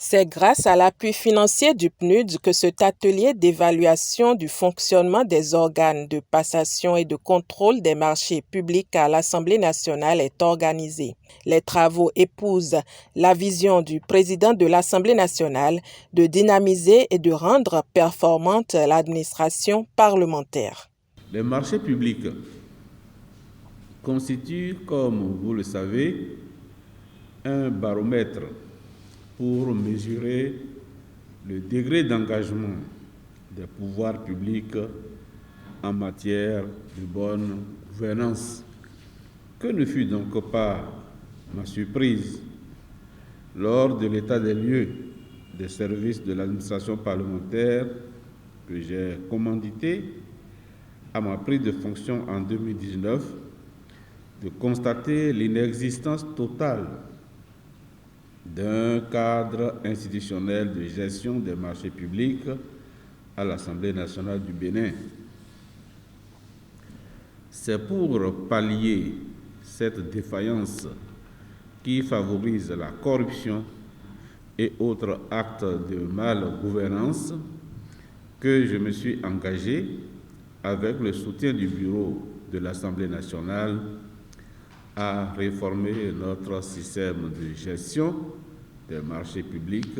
C'est grâce à l'appui financier du PNUD que cet atelier d'évaluation du fonctionnement des organes de passation et de contrôle des marchés publics à l'Assemblée nationale est organisé. Les travaux épousent la vision du président de l'Assemblée nationale de dynamiser et de rendre performante l'administration parlementaire. Les marchés publics constituent, comme vous le savez, un baromètre pour mesurer le degré d'engagement des pouvoirs publics en matière de bonne gouvernance. Que ne fut donc pas ma surprise lors de l'état des lieux des services de l'administration parlementaire que j'ai commandité à ma prise de fonction en 2019 de constater l'inexistence totale d'un cadre institutionnel de gestion des marchés publics à l'Assemblée nationale du Bénin. C'est pour pallier cette défaillance qui favorise la corruption et autres actes de malgouvernance que je me suis engagé, avec le soutien du bureau de l'Assemblée nationale, à réformer notre système de gestion des marchés publics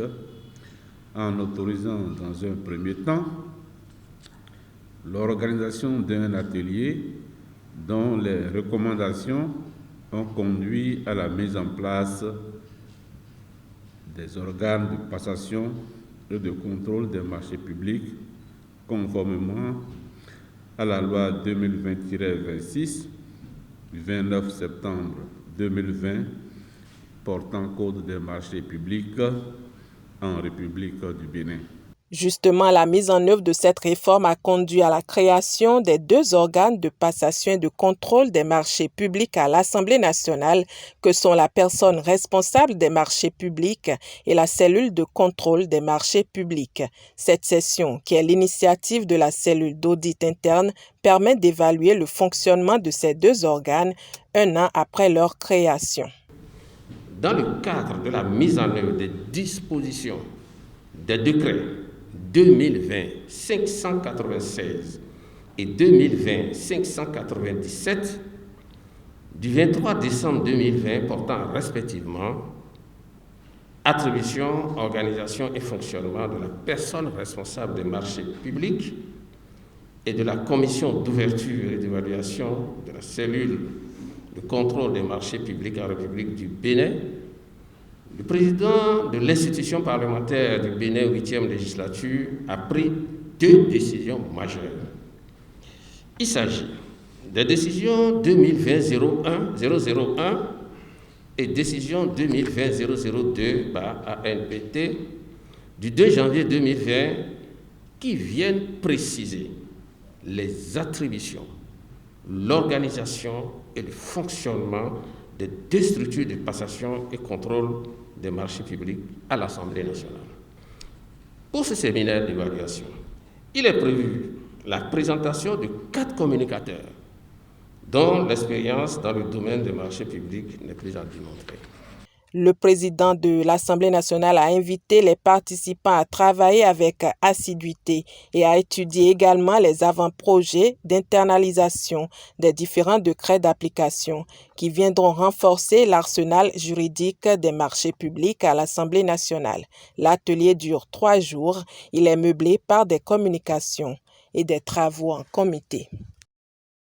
en autorisant dans un premier temps l'organisation d'un atelier dont les recommandations ont conduit à la mise en place des organes de passation et de contrôle des marchés publics conformément à la loi 2020-26 du 29 septembre 2020 portant code des marchés publics en République du Bénin. Justement, la mise en œuvre de cette réforme a conduit à la création des deux organes de passation et de contrôle des marchés publics à l'Assemblée nationale, que sont la personne responsable des marchés publics et la cellule de contrôle des marchés publics. Cette session, qui est l'initiative de la cellule d'audit interne, permet d'évaluer le fonctionnement de ces deux organes un an après leur création. Dans le cadre de la mise en œuvre des dispositions des décrets 2020-596 et 2020-597 du 23 décembre 2020 portant respectivement attribution, organisation et fonctionnement de la personne responsable des marchés publics et de la commission d'ouverture et d'évaluation de la cellule de contrôle des marchés publics en République du Bénin, le président de l'institution parlementaire du Bénin 8e législature a pris deux décisions majeures. Il s'agit des décisions 2020-001 et décision 2020-002/ANPT du 2 janvier 2020 qui viennent préciser les attributions, l'organisation et le fonctionnement des deux structures de passation et contrôle des marchés publics à l'Assemblée nationale. Pour ce séminaire d'évaluation, il est prévu la présentation de 4 communicateurs dont l'expérience dans le domaine des marchés publics n'est plus à démontrer. Le président de l'Assemblée nationale a invité les participants à travailler avec assiduité et à étudier également les avant-projets d'internalisation des différents décrets d'application qui viendront renforcer l'arsenal juridique des marchés publics à l'Assemblée nationale. L'atelier dure 3 jours. Il est meublé par des communications et des travaux en comité.